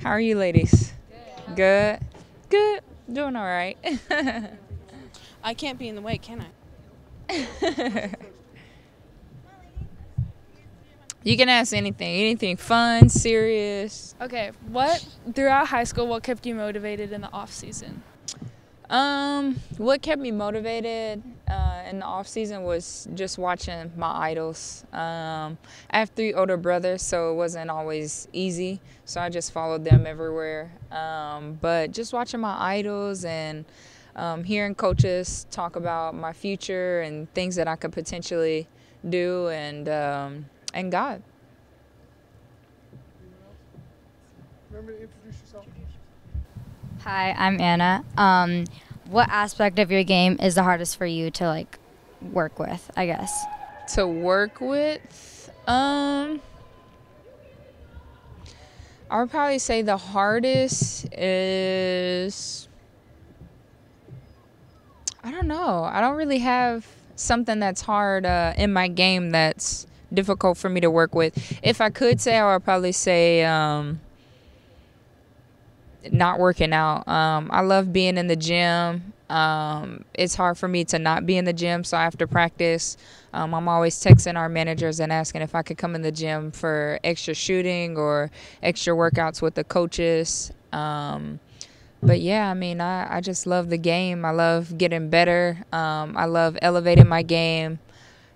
How are you ladies? Good. Good. Doing all right. I can't be in the way, can I? You can ask anything fun, serious. Okay, what throughout high school, what kept you motivated in the off season? What kept me motivated in the off season was just watching my idols. I have 3 older brothers, so it wasn't always easy. So I just followed them everywhere. But just watching my idols and hearing coaches talk about my future and things that I could potentially do, and God. Remember to introduce yourself. Hi, I'm Anna. What aspect of your game is the hardest for you to work with, I guess? To work with, I would probably say the hardest is, I don't know. I don't really have something that's hard in my game that's difficult for me to work with. If I could say, I would probably say not working out. I love being in the gym. It's hard for me to not be in the gym, so after practice, I'm always texting our managers and asking if I could come in the gym for extra shooting or extra workouts with the coaches. But yeah, I mean, I just love the game. I love getting better. I love elevating my game.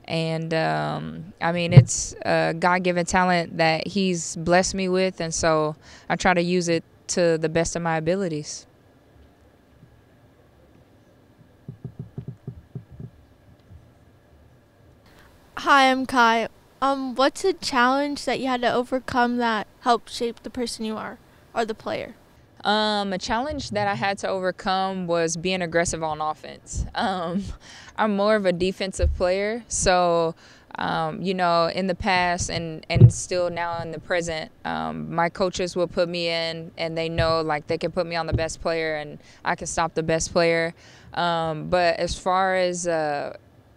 And I mean, it's a God-given talent that He's blessed me with, and so I try to use it to the best of my abilities. Hi, I'm Kai. What's a challenge that you had to overcome that helped shape the person you are or the player? A challenge that I had to overcome was being aggressive on offense. I'm more of a defensive player, so in the past and still now in the present, my coaches will put me in, and they know they can put me on the best player and I can stop the best player. But as far as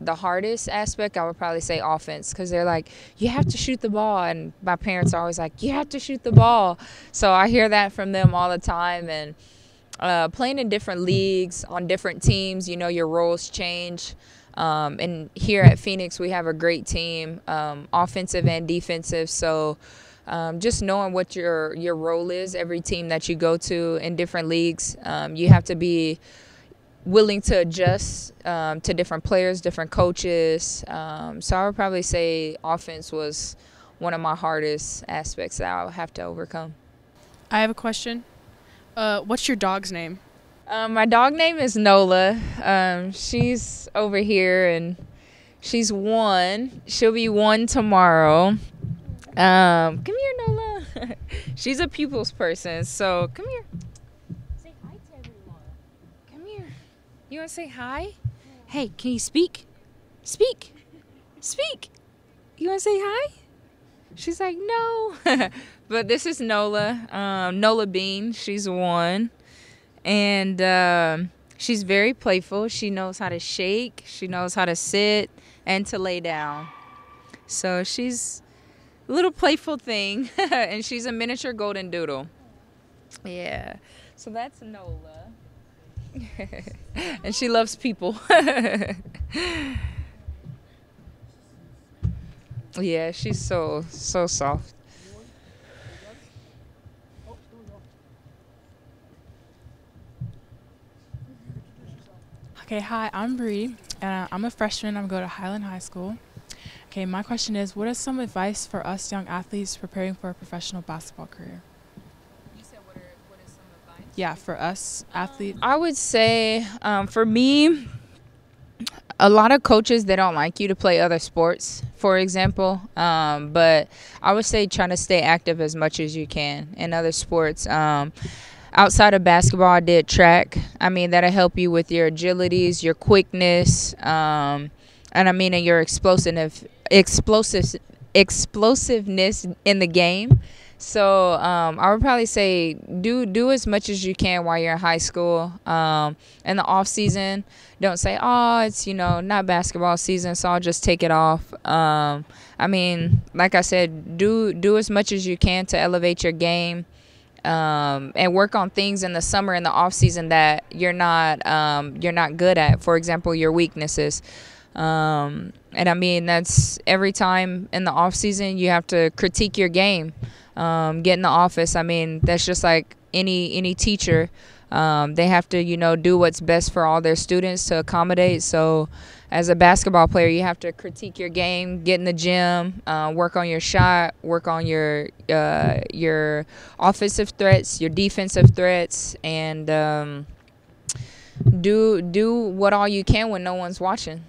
the hardest aspect, I would probably say offense, because they're like, you have to shoot the ball, and my parents are always like, you have to shoot the ball. So I hear that from them all the time, and playing in different leagues on different teams, your roles change. And here at Phoenix, we have a great team, offensive and defensive. So just knowing what your role is, every team that you go to in different leagues, you have to be willing to adjust to different players, different coaches. So I would probably say offense was one of my hardest aspects that I'll have to overcome. I have a question. What's your dog's name? My dog name is Nola. She's over here, and she's 1. She'll be 1 tomorrow. Come here, Nola. She's a pupils person, so come here. Say hi to everyone. Come here. You want to say hi? Hey, can you speak? Speak. Speak. You want to say hi? She's like, no. But this is Nola. Nola Bean. She's 1. And she's very playful. She knows how to shake. She knows how to sit and to lay down. So she's a little playful thing. And she's a miniature golden doodle. Yeah. So that's Nola. And she loves people. Yeah, she's so soft. Okay, hi, I'm Bree, and I'm a freshman. I'm going to Highland High School. Okay, my question is, what is some advice for us young athletes preparing for a professional basketball career? You said what is some advice? Yeah, for us athletes. I would say, for me, a lot of coaches, they don't like you to play other sports, for example. But I would say try to stay active as much as you can in other sports. Outside of basketball, I did track. I mean, that'll help you with your agilities, your quickness, and I mean, and your explosiveness in the game. So I would probably say do as much as you can while you're in high school. In the off season, don't say, oh, it's not basketball season, so I'll just take it off. I mean, like I said, do as much as you can to elevate your game. and work on things in the summer and the off season that you're not good at. For example, your weaknesses. And I mean, that's every time in the off season you have to critique your game. Get in the office. I mean, that's just like any teacher. They have to, do what's best for all their students to accommodate. So as a basketball player, you have to critique your game, get in the gym, work on your shot, work on your offensive threats, your defensive threats, and do what all you can when no one's watching.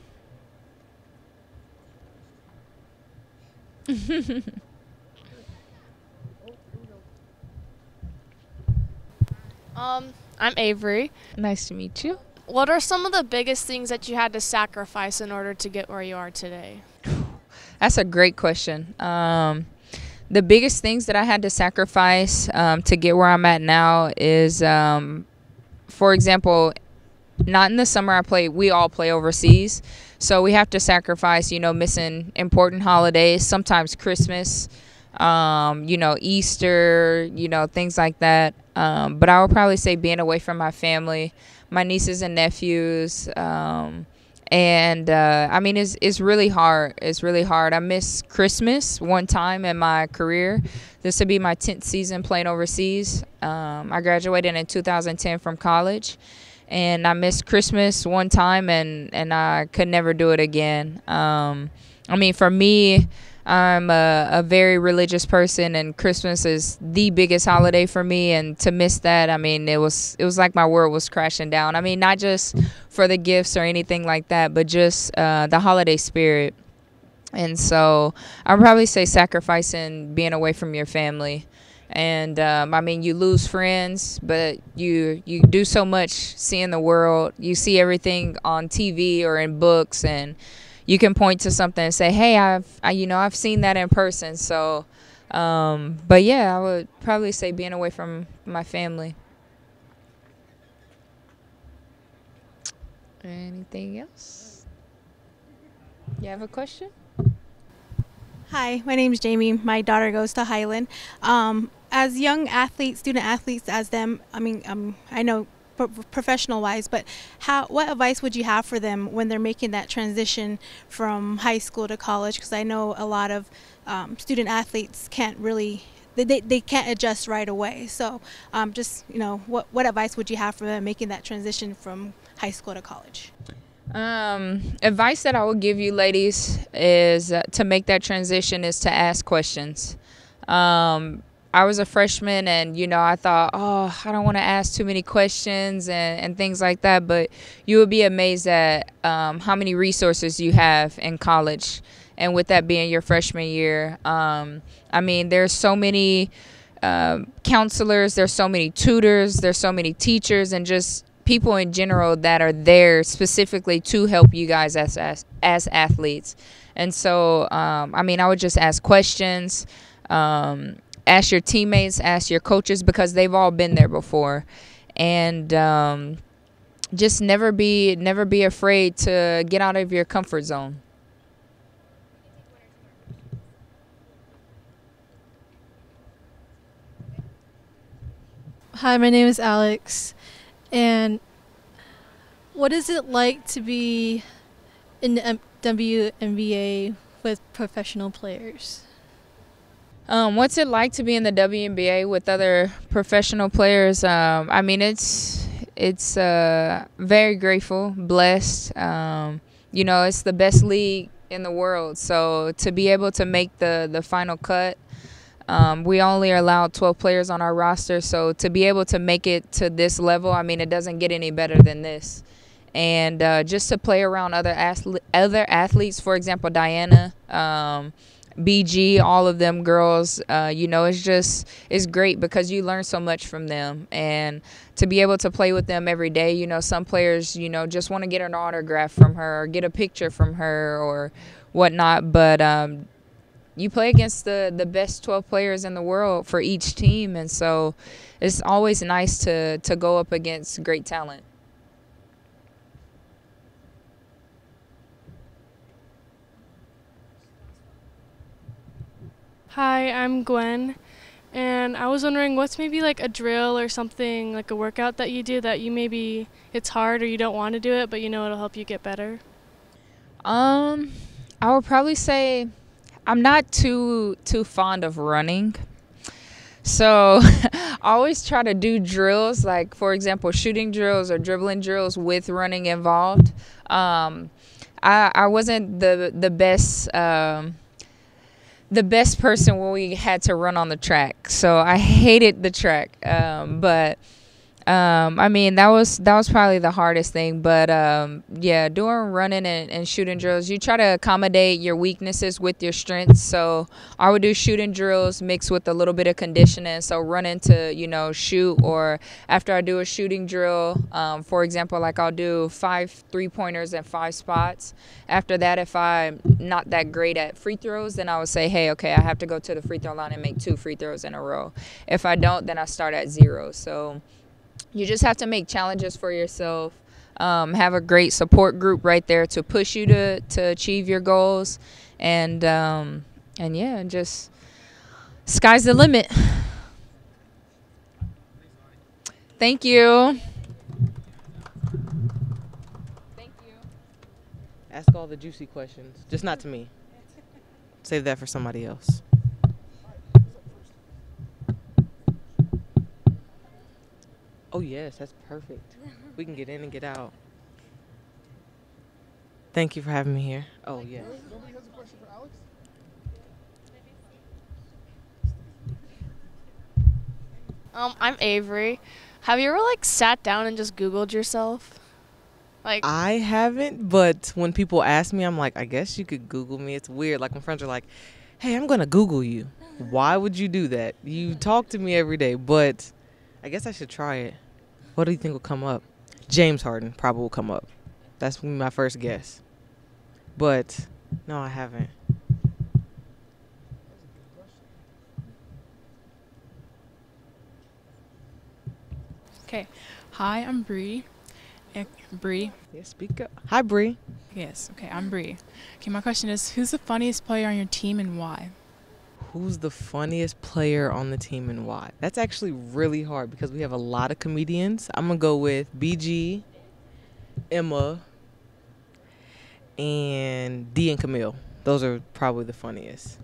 I'm Avery. Nice to meet you. What are some of the biggest things that you had to sacrifice in order to get where you are today? That's a great question. The biggest things that I had to sacrifice to get where I'm at now is, for example, not in the summer we all play overseas. So we have to sacrifice, missing important holidays, sometimes Christmas, Easter, things like that. But I would probably say being away from my family, my nieces and nephews. I mean, it's really hard. It's really hard. I missed Christmas one time in my career. This would be my 10th season playing overseas. I graduated in 2010 from college. And I missed Christmas one time, and I could never do it again. I mean, for me, I'm a very religious person, and Christmas is the biggest holiday for me. And to miss that, I mean, it was like my world was crashing down. I mean, not just for the gifts or anything like that, but just the holiday spirit. And so I'd probably say sacrificing being away from your family. And I mean, you lose friends, but you do so much seeing the world. You see everything on TV or in books, and you can point to something and say, "Hey, I've seen that in person." So, but yeah, I would probably say being away from my family. Anything else? You have a question? Hi, my name is Jamie. My daughter goes to Highland. As young athletes, student athletes, as them, I mean, I know professional-wise, but what advice would you have for them when they're making that transition from high school to college? Because I know a lot of student athletes can't really, they can't adjust right away. So just, what advice would you have for them making that transition from high school to college? Advice that I would give you ladies is to make that transition is to ask questions. I was a freshman, and I thought, I don't want to ask too many questions and things like that, but you would be amazed at how many resources you have in college, and with that being your freshman year. I mean, there's so many counselors, there's so many tutors, there's so many teachers, and just people in general that are there specifically to help you guys as athletes. And so, I mean, I would just ask questions, ask your teammates, ask your coaches, because they've all been there before. And just never be afraid to get out of your comfort zone. Hi, my name is Alex. And what is it like to be in the WNBA with professional players? What's it like to be in the WNBA with other professional players? I mean, it's very grateful, blessed. It's the best league in the world. So to be able to make the final cut, we only are allowed 12 players on our roster. So to be able to make it to this level, I mean, it doesn't get any better than this. And just to play around other athletes, for example, Diana, BG, all of them girls, it's great because you learn so much from them. And to be able to play with them every day, some players, just want to get an autograph from her or get a picture from her or whatnot. But you play against the best 12 players in the world for each team. And so it's always nice to go up against great talent. Hi, I'm Gwen, And I was wondering what's maybe like a drill or something, like a workout that you do that you maybe it's hard or you don't want to do it, but you know it'll help you get better? I would probably say I'm not too fond of running. So I always try to do drills, like for example, shooting drills or dribbling drills with running involved. I wasn't the best person when we had to run on the track, so I hated the track. But I mean, that was probably the hardest thing. But yeah, doing running and shooting drills, you try to accommodate your weaknesses with your strengths. So I would do shooting drills mixed with a little bit of conditioning. So running to shoot, or after I do a shooting drill, for example, like I'll do 5 3-pointers in 5 spots. After that, if I'm not that great at free throws, then I would say, hey, okay, I have to go to the free throw line and make 2 free throws in a row. If I don't, then I start at 0. So you just have to make challenges for yourself, have a great support group right there to push you to achieve your goals, and yeah, just sky's the limit. Thank you. Ask all the juicy questions, just not to me. Save that for somebody else. Oh, yes, that's perfect. We can get in and get out. Thank you for having me here. Oh, yes. Nobody has a question for Alex? I'm Avery. Have you ever sat down and just Googled yourself? I haven't, but when people ask me, I'm like, I guess you could Google me. It's weird. Like when friends are like, hey, I'm going to Google you. Why would you do that? You talk to me every day, but I guess I should try it. What do you think will come up? James Harden probably will come up. That's my first guess. But no, I haven't. Okay. Hi, I'm Bree. Bree. Yeah, speak up. Hi, Bree. Yes. Okay, I'm Bree. Okay, my question is, who's the funniest player on your team and why? Who's the funniest player on the team and why? That's actually really hard because we have a lot of comedians. I'm going to go with BG, Emma, and D and Camille. Those are probably the funniest.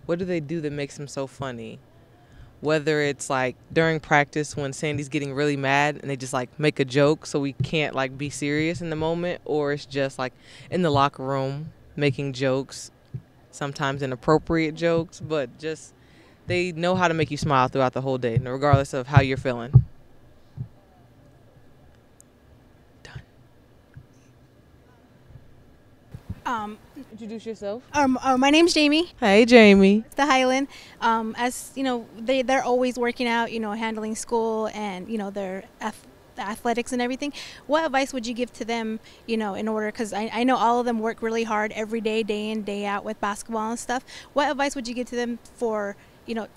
What do they do that makes them so funny? Whether it's like during practice when Sandy's getting really mad and they just make a joke so we can't be serious in the moment, or it's just in the locker room making jokes, sometimes inappropriate jokes, but just they know how to make you smile throughout the whole day, regardless of how you're feeling. Introduce yourself. My name's Jamie. Hey, Jamie. The Highland. As you know, they're always working out, handling school and their the athletics and everything. What advice would you give to them, in order, because I know all of them work really hard every day, day in, day out with basketball and stuff. What advice would you give to them for, to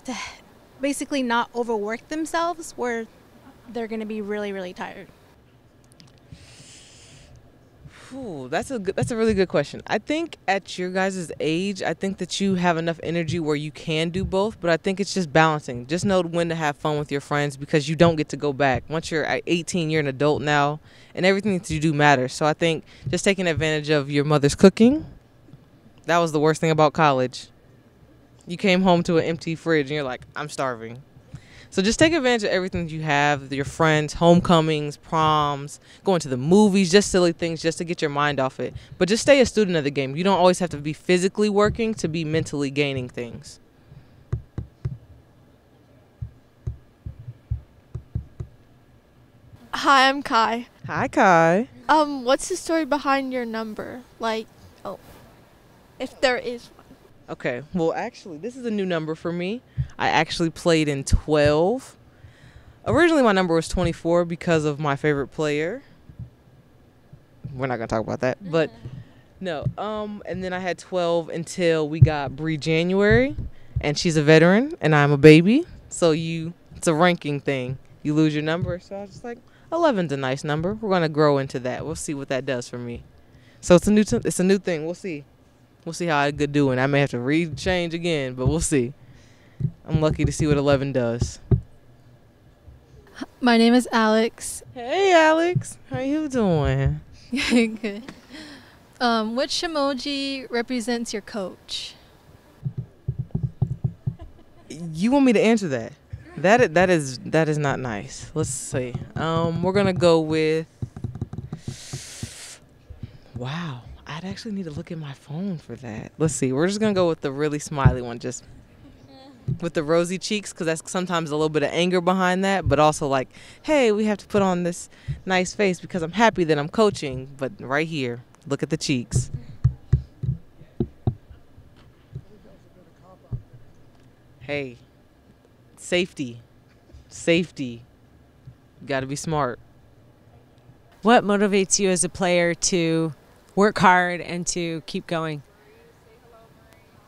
basically not overwork themselves where they're going to be really, really tired? Ooh, that's a really good question. I think at your guys' age, I think that you have enough energy where you can do both, but I think it's just balancing. Just know when to have fun with your friends because you don't get to go back. Once you're at 18, you're an adult now, and everything that you do matters. So I think just taking advantage of your mother's cooking, that was the worst thing about college. You came home to an empty fridge and you're like, I'm starving. So just take advantage of everything that you have, your friends, homecomings, proms, going to the movies, just silly things just to get your mind off it. But just stay a student of the game. You don't always have to be physically working to be mentally gaining things. Hi, I'm Kai. Hi, Kai. What's the story behind your number? If there is one. Okay, well, actually, this is a new number for me. I actually played in 12. Originally, my number was 24 because of my favorite player. We're not going to talk about that, but no. And then I had 12 until we got Bree January, and she's a veteran, and I'm a baby. So it's a ranking thing. You lose your number, so I was just like, 11's a nice number. We're going to grow into that. We'll see what that does for me. So it's a new thing. We'll see. We'll see how I could do, and I may have to re-change again, but we'll see. I'm lucky to see what 11 does. My name is Alex. Hey, Alex. How you doing? Good. Which emoji represents your coach? You want me to answer that? That is not nice. Let's see. We're gonna go with. Wow, I'd actually need to look at my phone for that. Let's see. We're just gonna go with the really smiley one, just with the rosy cheeks, because that's sometimes a little bit of anger behind that, but also like, hey, we have to put on this nice face because I'm happy that I'm coaching. But right here, look at the cheeks. Hey, safety. You got to be smart. What motivates you as a player to work hard and to keep going?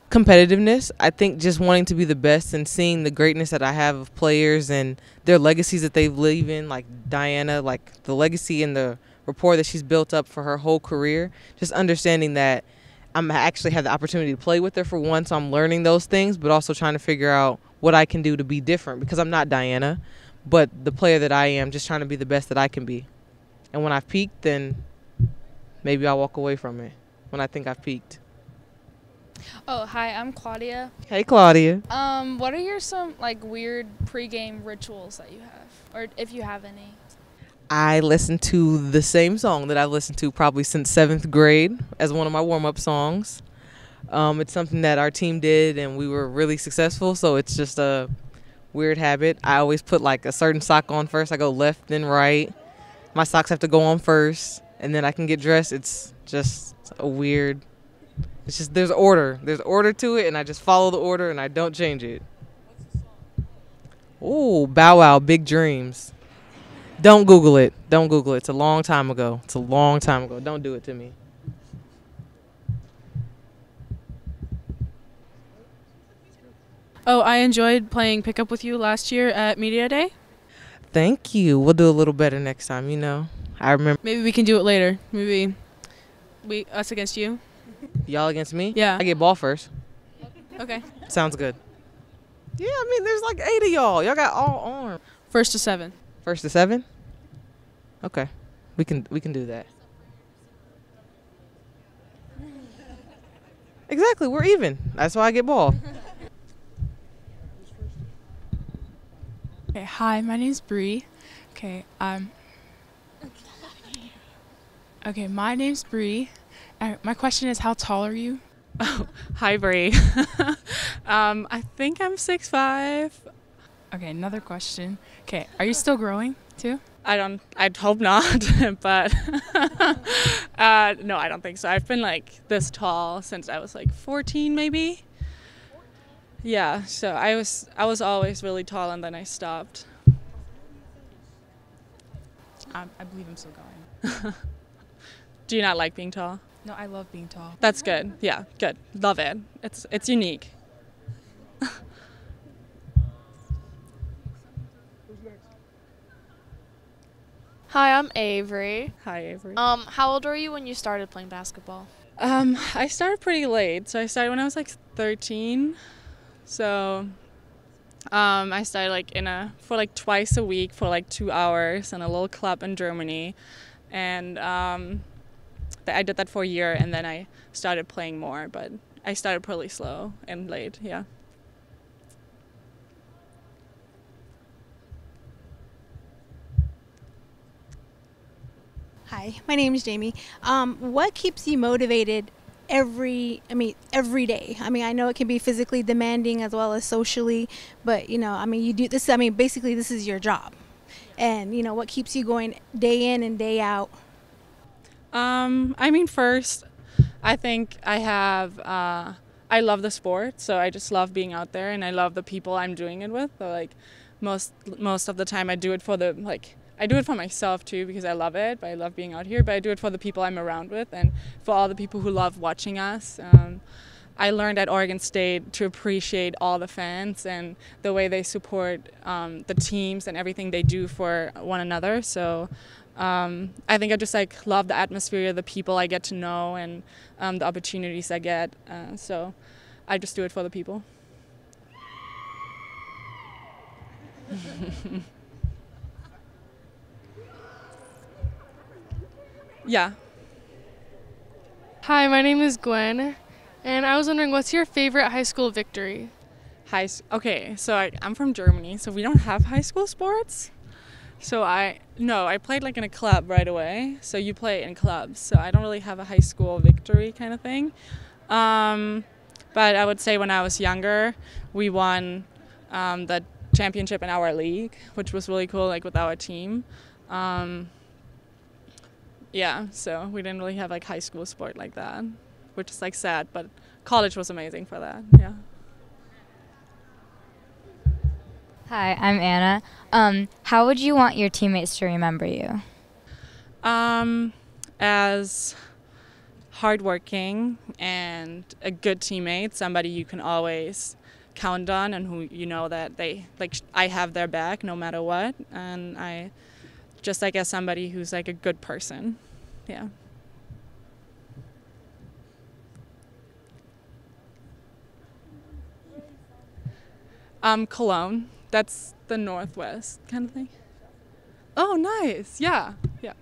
Competitiveness. I think just wanting to be the best and seeing the greatness that I have of players and their legacies that they've lived in, like Diana, like the legacy and the rapport that she's built up for her whole career. Just understanding that I'm actually have the opportunity to play with her for one, so I'm learning those things, but also trying to figure out what I can do to be different, because I'm not Diana, but the player that I am, just trying to be the best that I can be. And when I've peaked, then maybe I'll walk away from it when I think I've peaked. Oh, hi, I'm Claudia. Hey, Claudia. What are some like weird pregame rituals that you have, or if you have any? I listen to the same song that I've listened to probably since 7th grade as one of my warm-up songs. It's something that our team did, and we were really successful, so it's just a weird habit. I always put like a certain sock on first. I go left, then right. My socks have to go on first, and then I can get dressed. It's just a weird... It's just there's order. There's order to it, and I just follow the order, and I don't change it. Oh, Bow Wow, Big Dreams. Don't Google it. Don't Google it. It's a long time ago. Don't do it to me. Oh, I enjoyed playing pickup with you last year at Media Day. Thank you. We'll do a little better next time, I remember. Maybe we can do it later. Maybe us against you. Y'all against me? Yeah. I get ball first. Okay. Sounds good. Yeah, there's like 8 of y'all. Y'all got all arm. 1st to 7. 1st to 7? Okay. We can do that. Exactly. We're even. That's why I get ball. Okay, hi, my name's Bree. My name's Bree. My question is, how tall are you? Oh, hi, Bree. I think I'm 6'5". Okay, another question. Okay, are you still growing too? I'd hope not, but no, I don't think so. I've been like this tall since I was like 14, maybe. Yeah, so I was always really tall, and then I stopped. I believe I'm still going. Do you not like being tall? No, I love being tall. That's good. Yeah, good. Love it. It's unique. Hi, I'm Avery. Hi, Avery. How old were you when you started playing basketball? I started pretty late. So I started when I was like 13. So I started like for like twice a week for like 2 hours in a little club in Germany. And I did that for a year, and then I started playing more, but I started pretty slow and late, yeah. Hi, my name is Jamie. What keeps you motivated every day? I know it can be physically demanding as well as socially, but you do this. Basically this is your job. And what keeps you going day in and day out? First, I think I love the sport, so I just love being out there, and I love the people I'm doing it with. So like most of the time I do it I do it for myself too, because I love it, but I love being out here, but I do it for the people I'm around with and for all the people who love watching us. I learned at Oregon State to appreciate all the fans and the way they support the teams and everything they do for one another. So I think I just like love the atmosphere, the people I get to know, and the opportunities I get. So I just do it for the people. Yeah. Hi, my name is Gwen, and I was wondering, what's your favorite high school victory? Okay, so I'm from Germany, so we don't have high school sports. So I played like in a club right away. So you play in clubs. So I don't really have a high school victory kind of thing. But I would say when I was younger, we won the championship in our league, which was really cool, like with our team. Yeah, so we didn't really have like high school sport like that, which is like sad, but college was amazing for that. Yeah. Hi, I'm Anna. How would you want your teammates to remember you? As hardworking and a good teammate, somebody you can always count on, and who you know that I have their back no matter what, and I just like as somebody who's like a good person. Yeah. Cologne. That's the northwest kind of thing. Oh, nice. Yeah. Yeah.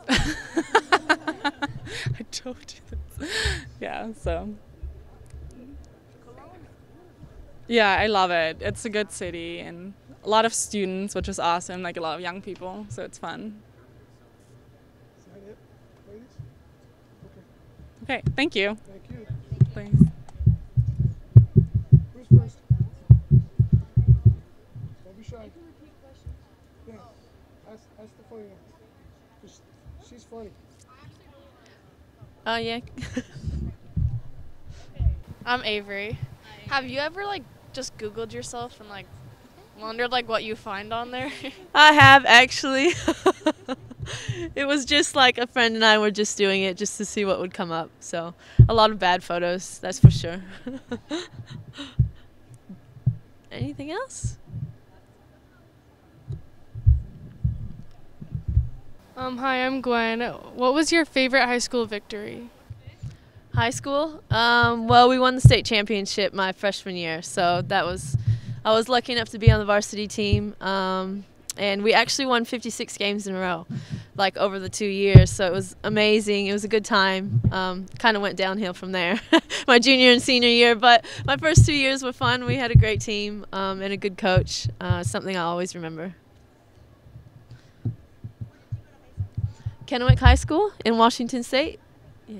I told you this. Yeah, so. Yeah, I love it. It's a good city and a lot of students, which is awesome, like a lot of young people, so it's fun. Is that it, ladies? Okay, thank you. Thank you. Thanks. Who's first? Don't be shy. Yeah. Ask the funny one. She's funny. Yeah. I'm Avery. Have you ever like just Googled yourself and like wondered like what you find on there? I have actually. It was just like a friend and I were just doing it just to see what would come up. So a lot of bad photos, that's for sure. Anything else? Hi, I'm Gwen. What was your favorite high school victory? High school? Well, we won the state championship my freshman year, so I was lucky enough to be on the varsity team, and we actually won 56 games in a row, like over the 2 years, so it was amazing. It was a good time. Kind of went downhill from there, my junior and senior year, but my first 2 years were fun. We had a great team and a good coach, something I always remember. Kennewick High School in Washington State. Yeah.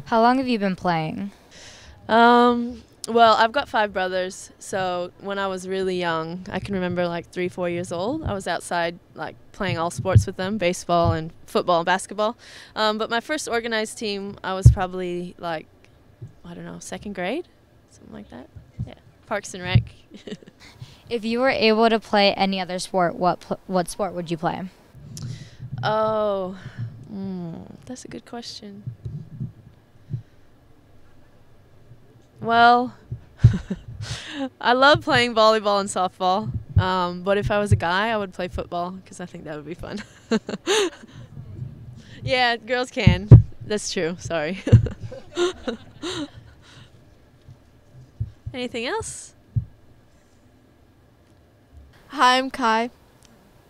How long have you been playing? Well, I've got 5 brothers, so when I was really young, I can remember like 3, 4 years old, I was outside like playing all sports with them, baseball and football and basketball. But my first organized team, I was probably like, I don't know, 2nd grade, something like that. Yeah, Parks and Rec. If you were able to play any other sport, what sport would you play? Oh, that's a good question. Well, I love playing volleyball and softball, but if I was a guy, I would play football because I think that would be fun. Yeah, girls can. That's true. Sorry. Anything else? Hi, I'm Kai.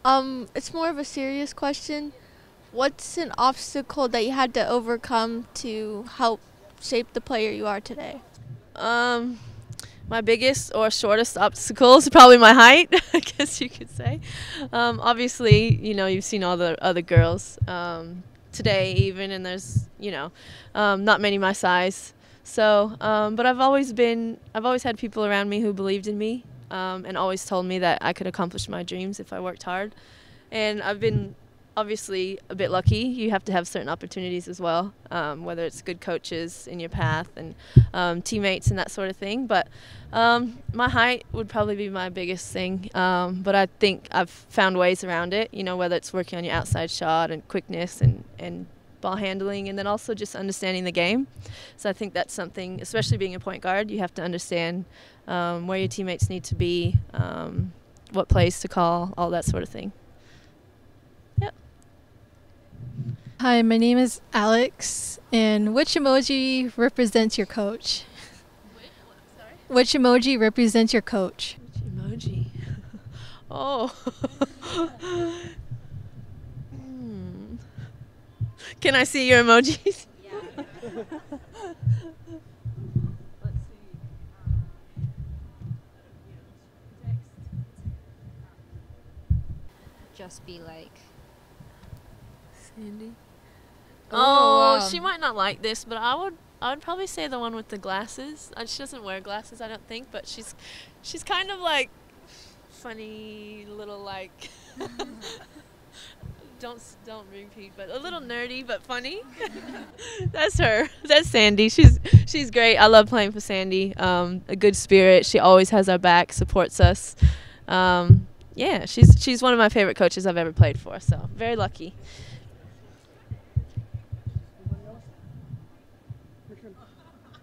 It's more of a serious question. What's an obstacle that you had to overcome to help shape the player you are today? My biggest or shortest obstacle is probably my height, I guess you could say. Obviously, you know, you've seen all the other girls today even, and there's, you know, not many my size. So, but I've always had people around me who believed in me and always told me that I could accomplish my dreams if I worked hard. And I've been obviously a bit lucky. You have to have certain opportunities as well, whether it's good coaches in your path and teammates and that sort of thing. But my height would probably be my biggest thing. But I think I've found ways around it, you know, whether it's working on your outside shot and quickness and ball handling, and then also just understanding the game. So I think that's something, especially being a point guard, you have to understand where your teammates need to be, what plays to call, all that sort of thing. Yep. Hi, my name is Alex, and which emoji represents your coach? Which emoji represents your coach? Which emoji? Oh. Can I see your emojis? Yeah. Just be like Sandy. Oh, She might not like this, but I would probably say the one with the glasses. She doesn't wear glasses, I don't think, but she's kind of like funny little like don't repeat, but a little nerdy but funny. That's her. That's Sandy. She's great. I love playing for Sandy. A good spirit. She always has our back, supports us. Yeah, she's one of my favorite coaches I've ever played for, so very lucky.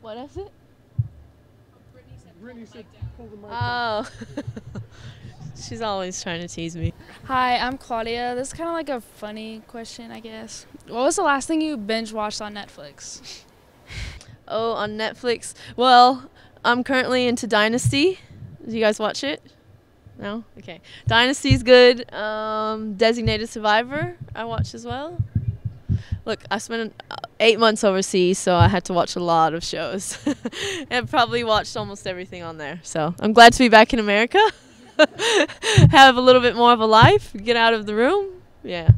What is it? Brittany said pull the mic Oh. She's always trying to tease me. Hi, I'm Claudia. This is kind of like a funny question, I guess. What was the last thing you binge watched on Netflix? Oh, on Netflix. Well, I'm currently into Dynasty. Do you guys watch it? No? Okay. Dynasty's good. Designated Survivor I watch as well. Look, I spent 8 months overseas, so I had to watch a lot of shows. And probably watched almost everything on there. So I'm glad to be back in America. Have a little bit more of a life. Get out of the room. Yeah.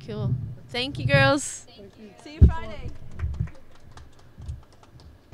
Cool. Thank you, girls. Thank you. See you Friday.